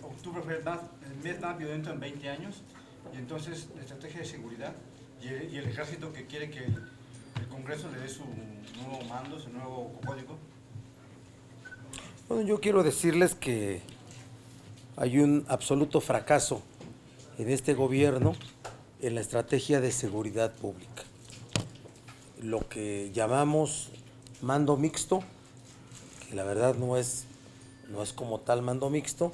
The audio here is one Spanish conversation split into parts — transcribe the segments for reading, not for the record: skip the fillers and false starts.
octubre fue el mes más violento en 20 años, y entonces la estrategia de seguridad y el ejército que quiere que el Congreso le dé su nuevo mando, su nuevo código. Bueno, yo quiero decirles que hay un absoluto fracaso en este gobierno en la estrategia de seguridad pública. Lo que llamamos mando mixto, que la verdad no es como tal mando mixto,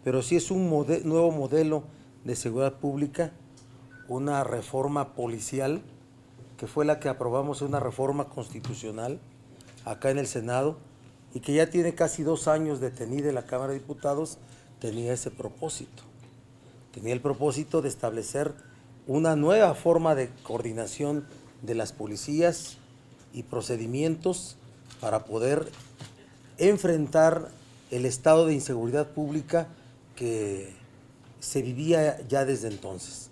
pero sí es un nuevo modelo de seguridad pública, una reforma policial, que fue la que aprobamos, una reforma constitucional acá en el Senado, y que ya tiene casi 2 años detenida en la Cámara de Diputados. Tenía ese propósito. Tenía el propósito de establecer una nueva forma de coordinación de las policías y procedimientos para poder enfrentar el estado de inseguridad pública que se vivía ya desde entonces.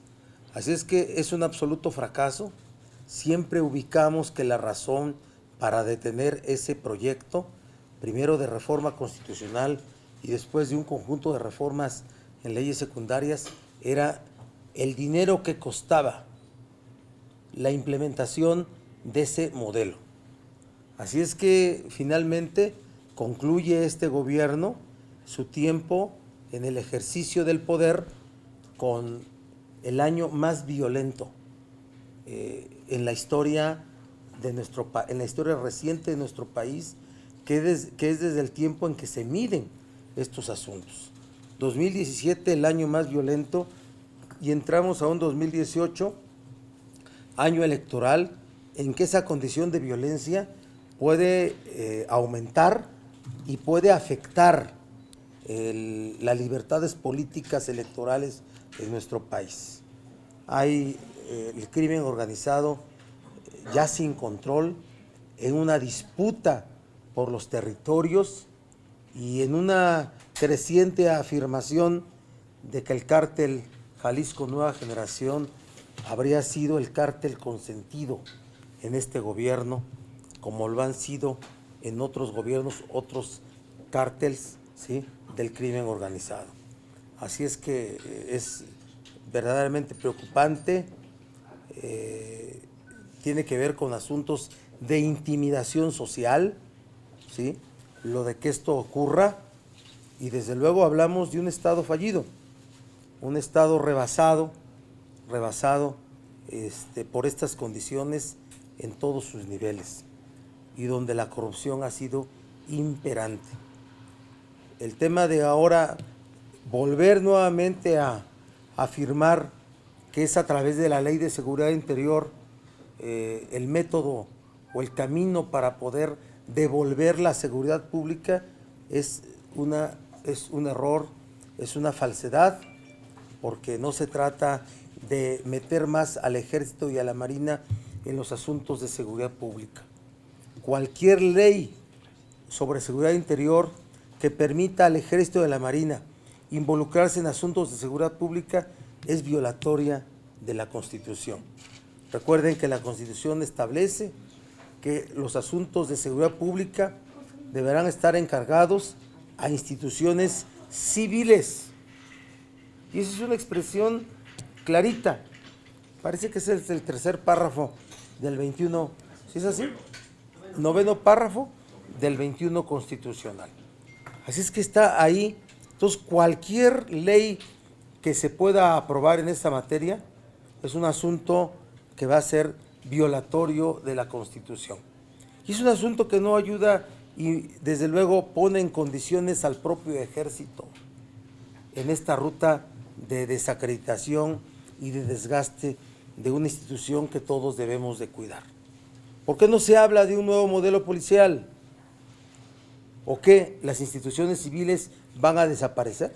Así es que es un absoluto fracaso. Siempre ubicamos que la razón para detener ese proyecto, primero de reforma constitucional y después de un conjunto de reformas en leyes secundarias, era el dinero que costaba la implementación de ese modelo. Así es que finalmente concluye este gobierno su tiempo en el ejercicio del poder con el año más violento en la historia de en la historia reciente de nuestro país, que es desde el tiempo en que se miden estos asuntos. 2017, el año más violento, y entramos a un 2018, año electoral, en que esa condición de violencia puede aumentar y puede afectar las libertades políticas electorales en nuestro país. Hay el crimen organizado ya sin control, en una disputa por los territorios y en una creciente afirmación de que el cártel Jalisco Nueva Generación habría sido el cártel consentido en este gobierno, como lo han sido en otros gobiernos, otros cárteles, ¿sí?, del crimen organizado. Así es que es verdaderamente preocupante, tiene que ver con asuntos de intimidación social, ¿sí?, lo de que esto ocurra, y desde luego hablamos de un Estado fallido, un Estado rebasado por estas condiciones en todos sus niveles, y donde la corrupción ha sido imperante. El tema de ahora volver nuevamente a afirmar que es a través de la Ley de Seguridad Interior el método o el camino para poder devolver la seguridad pública es un error, es una falsedad, porque no se trata de meter más al Ejército y a la Marina en los asuntos de seguridad pública. Cualquier ley sobre seguridad interior que permita al Ejército y a la Marina involucrarse en asuntos de seguridad pública es violatoria de la Constitución. Recuerden que la Constitución establece que los asuntos de seguridad pública deberán estar encargados a instituciones civiles. Y esa es una expresión clarita. Parece que ese es el tercer párrafo del 21, ¿sí es así? 9º párrafo del 21 constitucional. Así es que está ahí. Entonces, cualquier ley que se pueda aprobar en esta materia es un asunto que va a ser violatorio de la Constitución. Y es un asunto que no ayuda y desde luego pone en condiciones al propio Ejército en esta ruta de desacreditación y de desgaste de una institución que todos debemos de cuidar. ¿Por qué no se habla de un nuevo modelo policial? ¿O qué? ¿Las instituciones civiles van a desaparecer?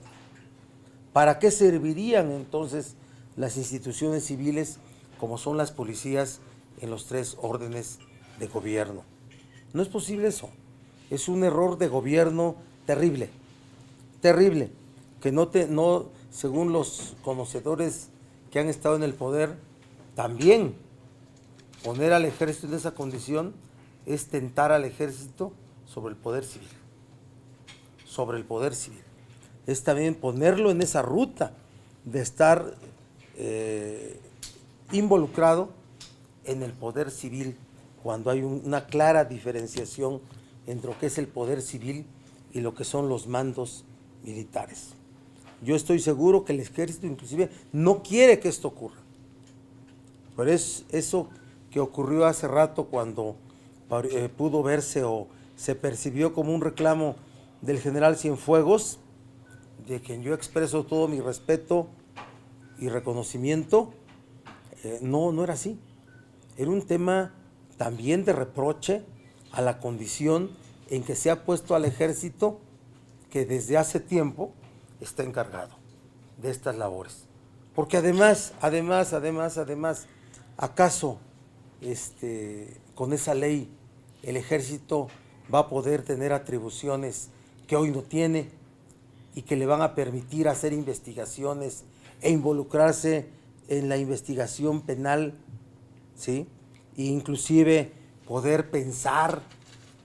¿Para qué servirían entonces las instituciones civiles como son las policías en los 3 órdenes de gobierno? No es posible eso. Es un error de gobierno terrible, terrible, que no, según los conocedores que han estado en el poder, también poner al Ejército en esa condición es tentar al Ejército sobre el poder civil, sobre el poder civil. es también ponerlo en esa ruta de estar involucrado en el poder civil, cuando hay una clara diferenciación entre lo que es el poder civil y lo que son los mandos militares. Yo estoy seguro que el ejército inclusive no quiere que esto ocurra, pero es eso que ocurrió hace rato cuando pudo verse o se percibió como un reclamo del general Cienfuegos, de quien yo expreso todo mi respeto y reconocimiento. No era así. Era un tema también de reproche a la condición en que se ha puesto al ejército, que desde hace tiempo está encargado de estas labores. Porque además, ¿acaso con esa ley el ejército va a poder tener atribuciones que hoy no tiene y que le van a permitir hacer investigaciones e involucrarse en la investigación penal, ¿sí? E inclusive poder pensar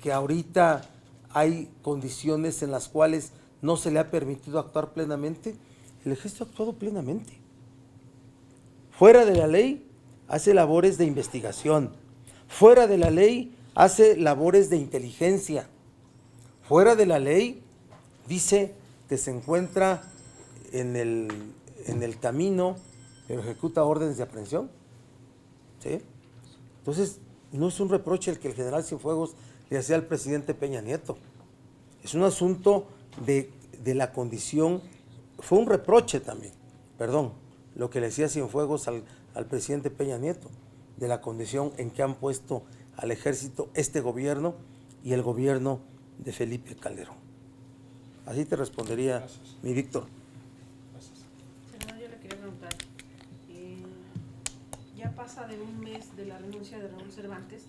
que ahorita hay condiciones en las cuales no se le ha permitido actuar plenamente? El ejército ha actuado plenamente. Fuera de la ley hace labores de investigación, fuera de la ley hace labores de inteligencia, fuera de la ley dice que se encuentra en el camino, pero ejecuta órdenes de aprehensión, ¿sí? Entonces, no es un reproche el que el general Cienfuegos le hacía al presidente Peña Nieto, es un asunto de la condición, fue un reproche también, lo que le decía Cienfuegos al presidente Peña Nieto, de la condición en que han puesto al ejército este gobierno y el gobierno de Felipe Calderón. Así te respondería. Gracias. Mi Víctor. Senador, yo le quería preguntar, ya pasa de un mes de la renuncia de Raúl Cervantes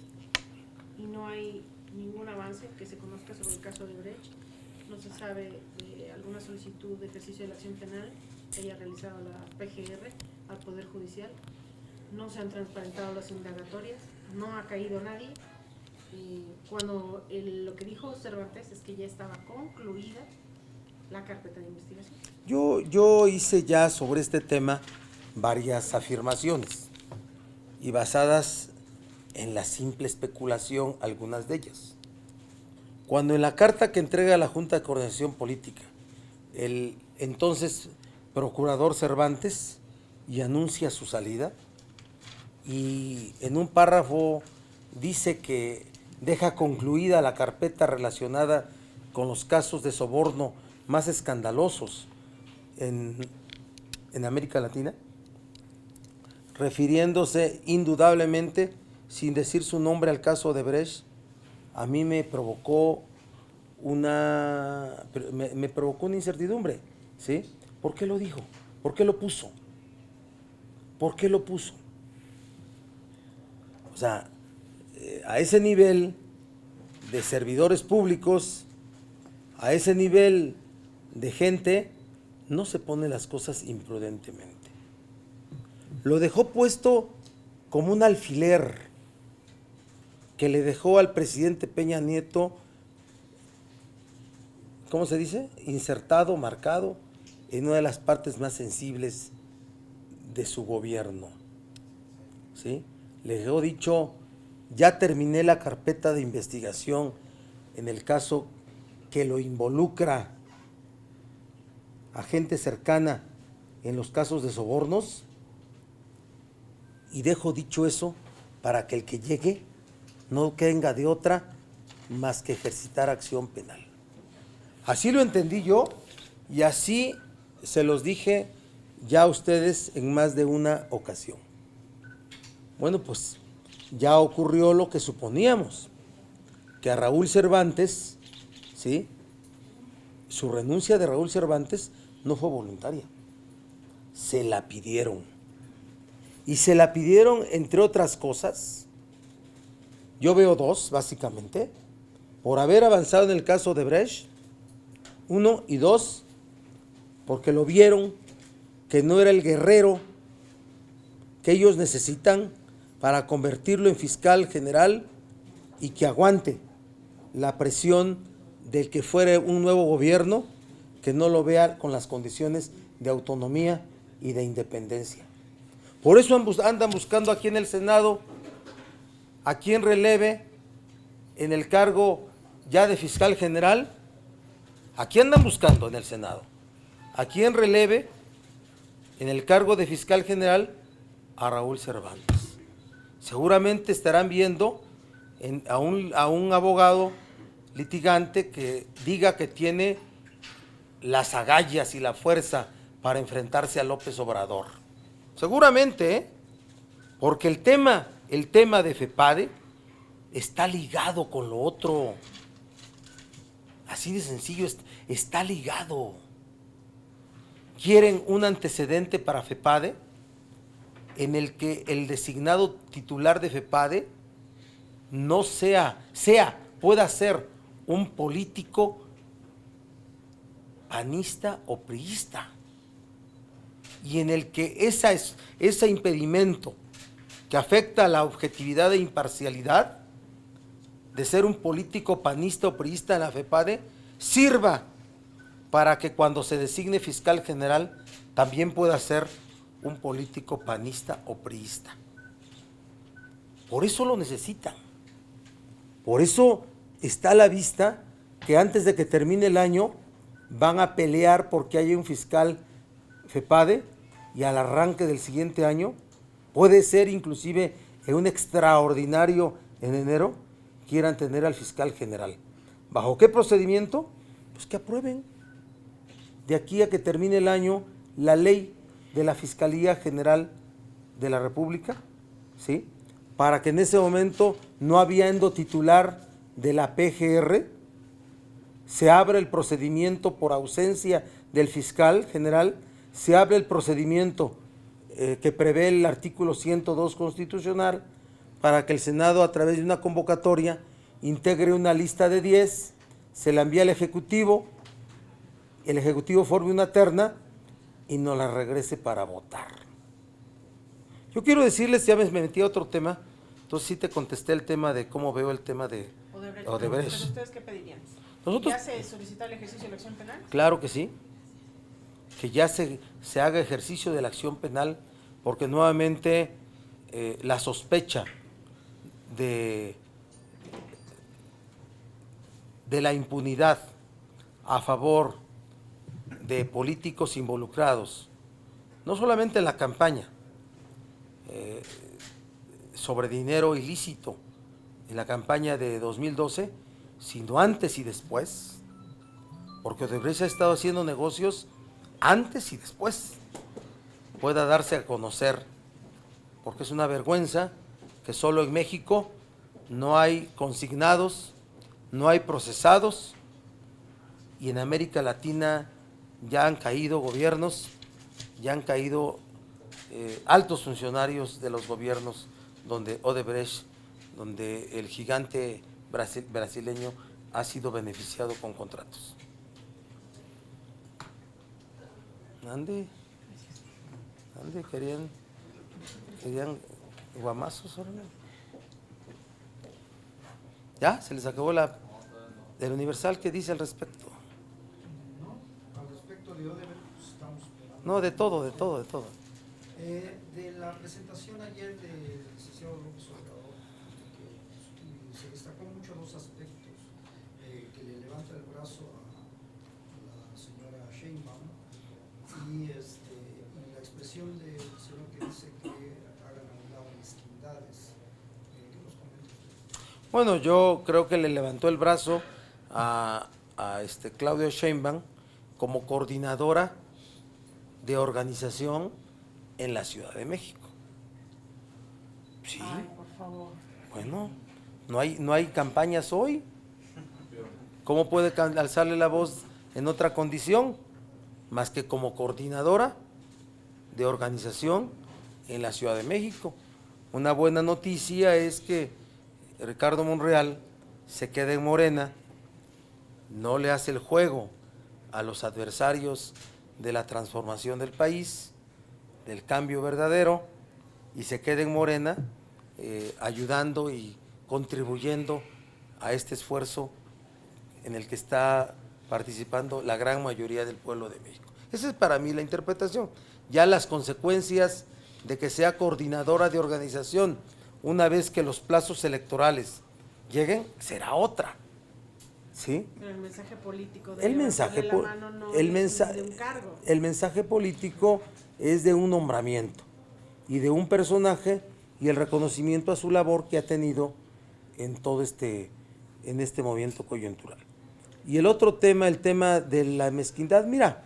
y no hay ningún avance que se conozca sobre el caso de Brecht. No se sabe de alguna solicitud de ejercicio de la acción penal que haya realizado la PGR al Poder Judicial. No se han transparentado las indagatorias, no ha caído nadie. Cuando lo que dijo Cervantes es que ya estaba concluida la carpeta de investigación. Yo hice ya sobre este tema varias afirmaciones y basadas en la simple especulación, algunas de ellas. Cuando en la carta que entrega a la Junta de Coordinación Política el entonces procurador Cervantes y anuncia su salida, y en un párrafo dice que deja concluida la carpeta relacionada con los casos de soborno más escandalosos en América Latina, refiriéndose indudablemente, sin decir su nombre, al caso de Brecht, a mí me provocó una incertidumbre, ¿sí? ¿Por qué lo dijo? ¿Por qué lo puso? ¿Por qué lo puso? O sea, a ese nivel de servidores públicos, a ese nivel de gente, no se ponen las cosas imprudentemente. Lo dejó puesto como un alfiler que le dejó al presidente Peña Nieto, ¿cómo se dice? Insertado, marcado en una de las partes más sensibles de su gobierno, ¿sí? Le dejó dicho: ya terminé la carpeta de investigación en el caso que lo involucra a gente cercana en los casos de sobornos, y dejo dicho eso para que el que llegue no tenga de otra más que ejercitar acción penal. Así lo entendí yo y así se los dije ya a ustedes en más de una ocasión. Bueno, pues ya ocurrió lo que suponíamos, que a Raúl Cervantes, ¿sí?, su renuncia de Raúl Cervantes no fue voluntaria, se la pidieron. Y se la pidieron, entre otras cosas, yo veo dos, básicamente, por haber avanzado en el caso de Brecht, uno, y dos, porque lo vieron que no era el guerrero que ellos necesitan para convertirlo en fiscal general y que aguante la presión del que fuera un nuevo gobierno que no lo vea con las condiciones de autonomía y de independencia. Por eso andan buscando aquí en el Senado a quien releve en el cargo ya de fiscal general. Aquí andan buscando en el Senado a quien releve en el cargo de fiscal general a Raúl Cervantes. Seguramente estarán viendo a un abogado litigante que diga que tiene las agallas y la fuerza para enfrentarse a López Obrador. Seguramente, porque el tema de FEPADE está ligado con lo otro. Así de sencillo, está ligado. Quieren un antecedente para FEPADE en el que el designado titular de FEPADE no pueda ser un político panista o priista, y en el que ese impedimento que afecta a la objetividad e imparcialidad de ser un político panista o priista en la FEPADE sirva para que cuando se designe fiscal general también pueda ser un político panista o priista. Por eso lo necesitan. Por eso está a la vista que antes de que termine el año van a pelear porque haya un fiscal FEPADE, y al arranque del siguiente año puede ser inclusive en un extraordinario en enero quieran tener al fiscal general. ¿Bajo qué procedimiento? Pues que aprueben de aquí a que termine el año la ley de la Fiscalía General de la República, ¿sí? Para que en ese momento, no habiendo titular de la PGR, se abra el procedimiento por ausencia del fiscal general, se abre el procedimiento que prevé el artículo 102 constitucional, para que el Senado, a través de una convocatoria, integre una lista de 10, se la envía al Ejecutivo, el Ejecutivo forme una terna y nos la regrese para votar. Yo quiero decirles, ya me metí a otro tema, entonces sí te contesté el tema de cómo veo el tema de Odebrecht. ¿Pero ustedes qué pedirían? Nosotros, ¿Ya se solicita el ejercicio de la acción penal? Claro que sí, que ya se haga ejercicio de la acción penal, porque nuevamente la sospecha de la impunidad a favor de políticos involucrados, no solamente en la campaña, sobre dinero ilícito en la campaña de 2012, sino antes y después, porque Odebrecht ha estado haciendo negocios antes y después, pueda darse a conocer, porque es una vergüenza que solo en México no hay consignados, no hay procesados, y en América Latina ya han caído gobiernos, ya han caído altos funcionarios de los gobiernos donde Odebrecht, donde el gigante brasileño ha sido beneficiado con contratos. Ande, querían guamazos, órale. Ya, se les acabó del Universal. ¿Qué dice al respecto? No, al respecto de Odebrecht, pues estamos esperando. No, de todo. De la presentación ayer del licenciado López Obrador, que se destacó mucho dos aspectos, que le levanta el brazo a la señora Sheinbaum y la expresión del señor que dice que hagan a un lado mezquindades. ¿Qué nos comenta usted? Bueno, yo creo que le levantó el brazo a Claudia Sheinbaum como coordinadora de organización en la Ciudad de México. Sí. Ay, por favor. Bueno, no hay campañas hoy. ¿Cómo puede alzarle la voz en otra condición más que como coordinadora de organización en la Ciudad de México? Una buena noticia es que Ricardo Monreal se queda en Morena, no le hace el juego a los adversarios de la transformación del país, del cambio verdadero, y se queda en Morena ayudando y contribuyendo a este esfuerzo en el que está participando la gran mayoría del pueblo de México. Esa es para mí la interpretación. Ya las consecuencias de que sea coordinadora de organización, una vez que los plazos electorales lleguen, será otra. ¿Sí? Pero el mensaje político El mensaje, de la mano no el, es mensa de un cargo. el mensaje político es de un nombramiento y de un personaje y el reconocimiento a su labor que ha tenido en todo en este movimiento coyuntural. Y el otro tema, el tema de la mezquindad, mira,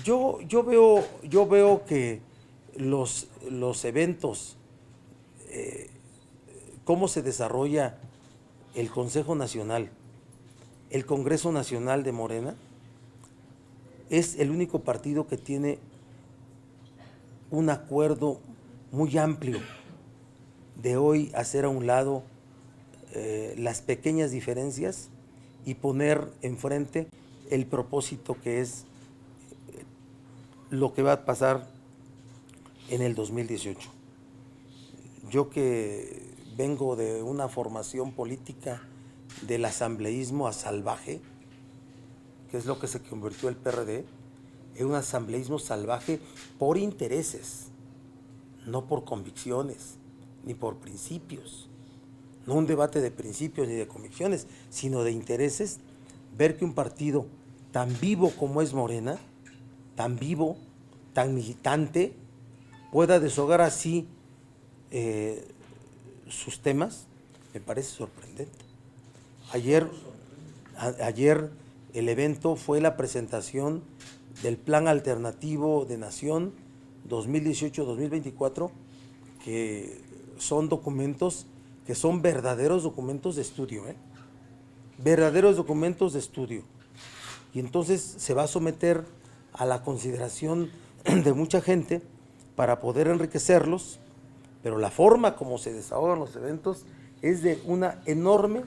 yo veo que los eventos, cómo se desarrolla el Consejo Nacional, el Congreso Nacional de Morena, es el único partido que tiene un acuerdo muy amplio de hoy hacer a un lado las pequeñas diferencias y poner enfrente el propósito que es lo que va a pasar en el 2018. Yo que vengo de una formación política del asambleísmo a salvaje, que es lo que se convirtió el PRD, en un asambleísmo salvaje por intereses, no por convicciones, ni por principios, no un debate de principios ni de convicciones, sino de intereses. Ver que un partido tan vivo como es Morena, tan vivo, tan militante, pueda deshogar así sus temas, me parece sorprendente. Ayer el evento fue la presentación del Plan Alternativo de Nación 2018-2024, que son documentos que son verdaderos documentos de estudio, verdaderos documentos de estudio. Y entonces se va a someter a la consideración de mucha gente para poder enriquecerlos, pero la forma como se desahogan los eventos es de una enorme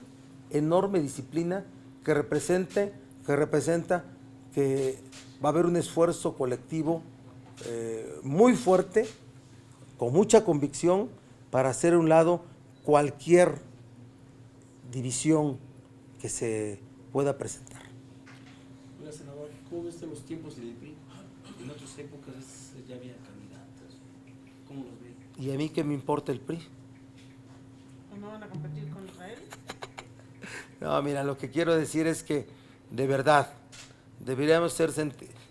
disciplina que representa que va a haber un esfuerzo colectivo muy fuerte, con mucha convicción, para hacer a un lado cualquier división que se pueda presentar. Hola, senador, ¿cómo ves los tiempos del PRI? En otras épocas ya había candidatos. ¿Cómo los ve? ¿Y a mí qué me importa el PRI? ¿O no van a competir contra él? No, mira, lo que quiero decir es que, de verdad, deberíamos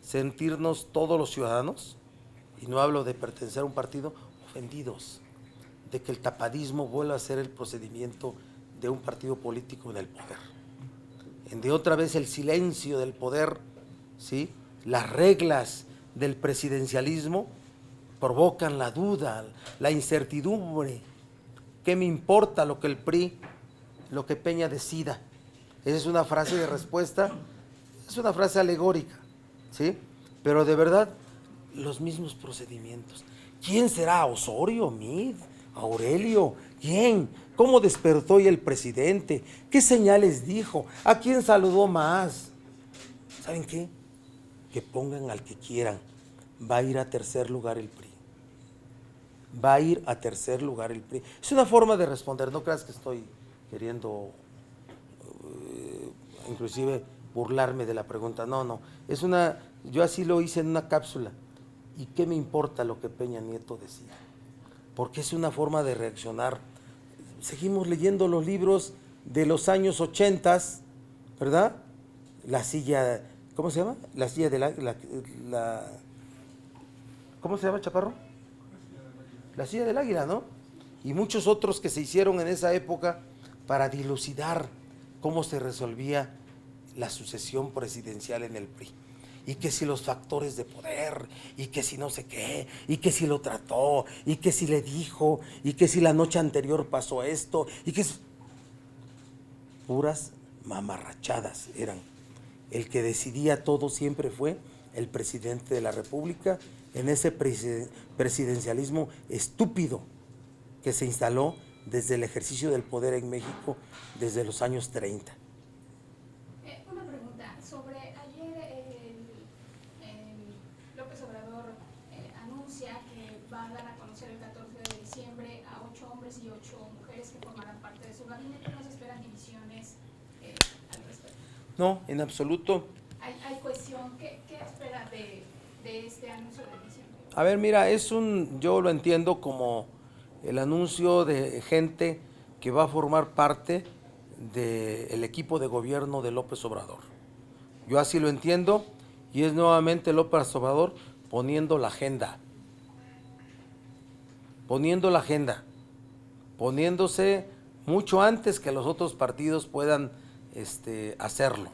sentirnos todos los ciudadanos, y no hablo de pertenecer a un partido, ofendidos de que el tapadismo vuelva a ser el procedimiento de un partido político en el poder. De otra vez el silencio del poder, ¿sí? Las reglas del presidencialismo provocan la duda, la incertidumbre. ¿Qué me importa lo que el PRI, lo que Peña decida? Esa es una frase de respuesta, es una frase alegórica, ¿sí? Pero de verdad, los mismos procedimientos. ¿Quién será? ¿Osorio? ¿Mid? ¿Aurelio? ¿Quién? ¿Cómo despertó hoy el presidente? ¿Qué señales dijo? ¿A quién saludó más? ¿Saben qué? Que pongan al que quieran. Va a ir a tercer lugar el PRI. Va a ir a tercer lugar el PRI. Es una forma de responder, no creas que estoy queriendo inclusive burlarme de la pregunta, no, es una, yo así lo hice en una cápsula. ¿Y qué me importa lo que Peña Nieto decía? Porque es una forma de reaccionar. Seguimos leyendo los libros de los años 80, ¿verdad? La silla, ¿cómo se llama? La silla de la ¿cómo se llama, Chaparro? La silla del águila, ¿no? Y muchos otros que se hicieron en esa época para dilucidar cómo se resolvía la sucesión presidencial en el PRI. Y que si los factores de poder, y que si no sé qué, y que si lo trató, y que si le dijo, y que si la noche anterior pasó esto, y que puras mamarrachadas eran. El que decidía todo siempre fue el presidente de la República, en ese presidencialismo estúpido que se instaló desde el ejercicio del poder en México desde los años 30. Una pregunta sobre ayer López Obrador anuncia que va a dar a conocer el 14 de diciembre a 8 hombres y 8 mujeres que formarán parte de su gabinete. ¿No se esperan divisiones al respecto? No, en absoluto. Hay cuestión, ¿qué espera de este anuncio de diciembre? A ver, mira, yo lo entiendo como el anuncio de gente que va a formar parte del equipo de gobierno de López Obrador. Yo así lo entiendo, y es nuevamente López Obrador poniendo la agenda, poniéndose mucho antes que los otros partidos puedan hacerlo,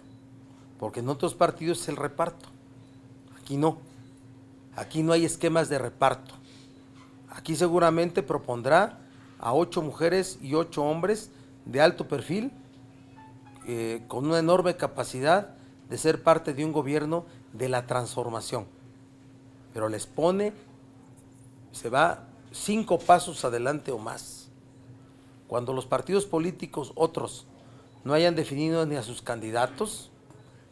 porque en otros partidos es el reparto, aquí no hay esquemas de reparto. Aquí seguramente propondrá a 8 mujeres y 8 hombres de alto perfil, con una enorme capacidad de ser parte de un gobierno de la transformación, pero les pone, se va 5 pasos adelante o más. Cuando los partidos políticos, otros, no hayan definido ni a sus candidatos,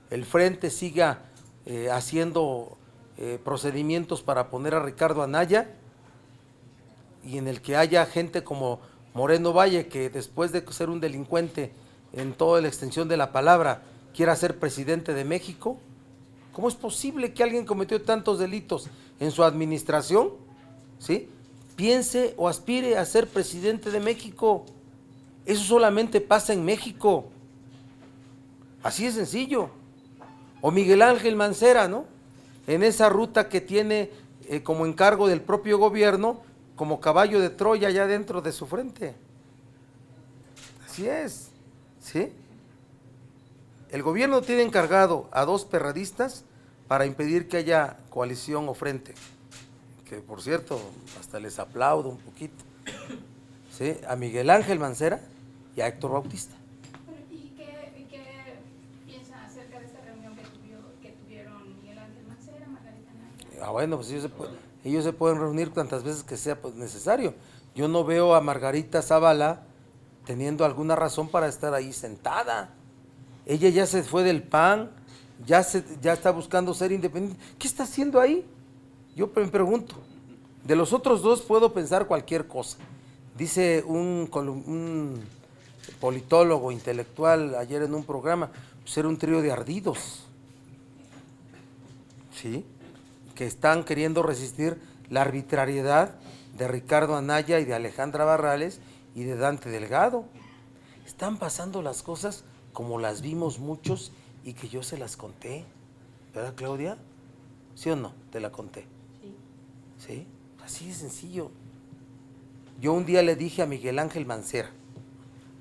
el Frente siga haciendo procedimientos para poner a Ricardo Anaya, y en el que haya gente como Moreno Valle, que después de ser un delincuente en toda la extensión de la palabra, quiera ser presidente de México. ¿Cómo es posible que alguien cometió tantos delitos en su administración, ¿sí?, piense o aspire a ser presidente de México? Eso solamente pasa en México. Así de sencillo. O Miguel Ángel Mancera, ¿no?, en esa ruta que tiene como encargo del propio gobierno, como caballo de Troya ya dentro de su frente. Así es, ¿sí? El gobierno tiene encargado a 2 perradistas para impedir que haya coalición o frente, que por cierto hasta les aplaudo un poquito, ¿sí?, a Miguel Ángel Mancera y a Héctor Bautista. ¿Y qué piensan acerca de esta reunión que tuvieron Miguel Ángel Mancera, Margarita Nájera? Bueno, pues ellos se pueden reunir cuantas veces que sea necesario. Yo no veo a Margarita Zavala teniendo alguna razón para estar ahí sentada. Ella ya se fue del PAN, ya está buscando ser independiente. ¿Qué está haciendo ahí? Yo me pregunto. De los otros 2 puedo pensar cualquier cosa. Dice un politólogo intelectual ayer en un programa, pues era un trío de ardidos, ¿sí?, que están queriendo resistir la arbitrariedad de Ricardo Anaya y de Alejandra Barrales y de Dante Delgado. Están pasando las cosas como las vimos muchos y que yo se las conté, ¿verdad, Claudia? ¿Sí o no? Te la conté. Sí. ¿Sí? Así de sencillo. Yo un día le dije a Miguel Ángel Mancera,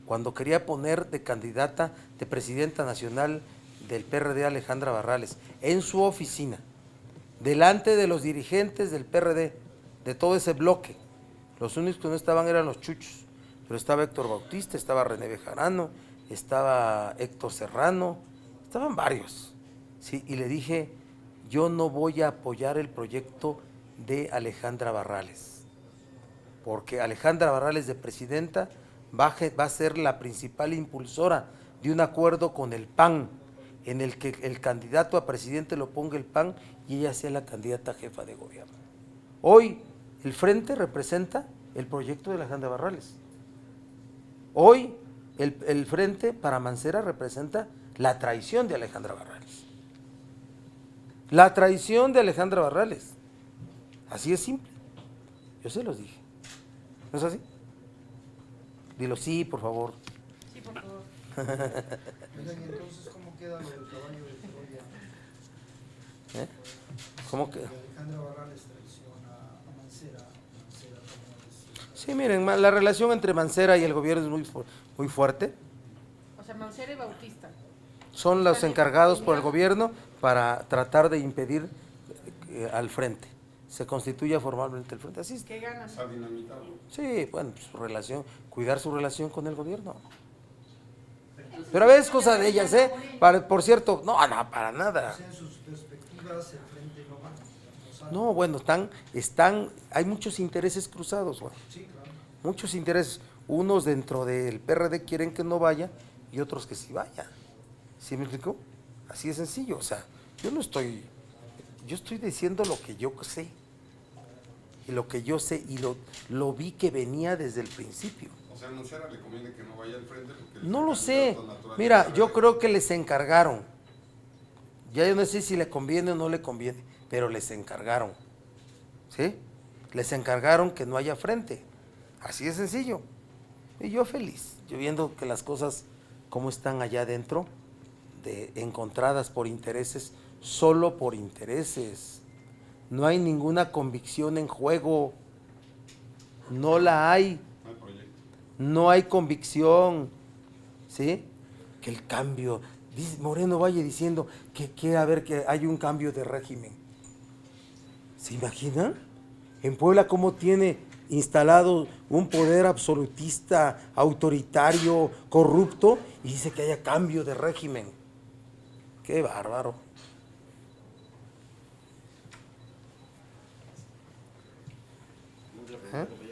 cuando quería poner de candidata de presidenta nacional del PRD Alejandra Barrales, en su oficina, delante de los dirigentes del PRD, de todo ese bloque, los únicos que no estaban eran los chuchos, pero estaba Héctor Bautista, estaba René Bejarano, estaba Héctor Serrano, estaban varios, ¿sí? Y le dije, yo no voy a apoyar el proyecto de Alejandra Barrales, porque Alejandra Barrales de presidenta va a ser la principal impulsora de un acuerdo con el PAN, en el que el candidato a presidente lo ponga el PAN y ella sea la candidata a jefa de gobierno. Hoy el Frente representa el proyecto de Alejandra Barrales. Hoy el Frente para Mancera representa la traición de Alejandra Barrales. La traición de Alejandra Barrales. Así es simple. Yo se los dije. ¿No es así? Dilo sí, por favor. Sí, por favor. Oigan, ¿y entonces cómo queda lo del caballo de Troya? ¿Cómo que? Alejandra Barrales traiciona a Mancera. Mancera también es... Sí, miren, la relación entre Mancera y el gobierno es muy fuerte. O sea, Mancera y Bautista. Son los encargados por el gobierno para tratar de impedir al Frente. Se constituya formalmente el Frente. Así es. ¿Qué ganas? Sí, bueno, pues, su relación, cuidar su relación con el gobierno. Pero a veces es cosa de ellas, ¿eh? Por cierto, no, para nada. En sus perspectivas el Frente no va. No sabe. No, bueno, hay muchos intereses cruzados, Juan. Sí, claro. Muchos intereses. Unos dentro del PRD quieren que no vaya y otros que sí vaya. ¿Sí me explicó? Así de sencillo. O sea, yo estoy diciendo lo que yo sé. Y lo que yo sé y lo vi que venía desde el principio. O sea, a Mancera le conviene que no vaya al frente porque No lo sé. natural Mira, es yo Verde. creo que les encargaron. Ya yo no sé si le conviene o no le conviene, pero les encargaron. ¿Sí? Les encargaron que no haya frente. Así de sencillo. Y yo feliz, yo viendo que las cosas como están allá adentro, encontradas por intereses, solo por intereses. No hay ninguna convicción en juego. No la hay. No hay proyecto. No hay convicción. ¿Sí? Que el cambio, dice Moreno Valle diciendo que quiere ver que hay un cambio de régimen. ¿Se imaginan? En Puebla cómo tiene instalado un poder absolutista, autoritario, corrupto, y dice que haya cambio de régimen. Qué bárbaro. Otra ¿Eh? pregunta,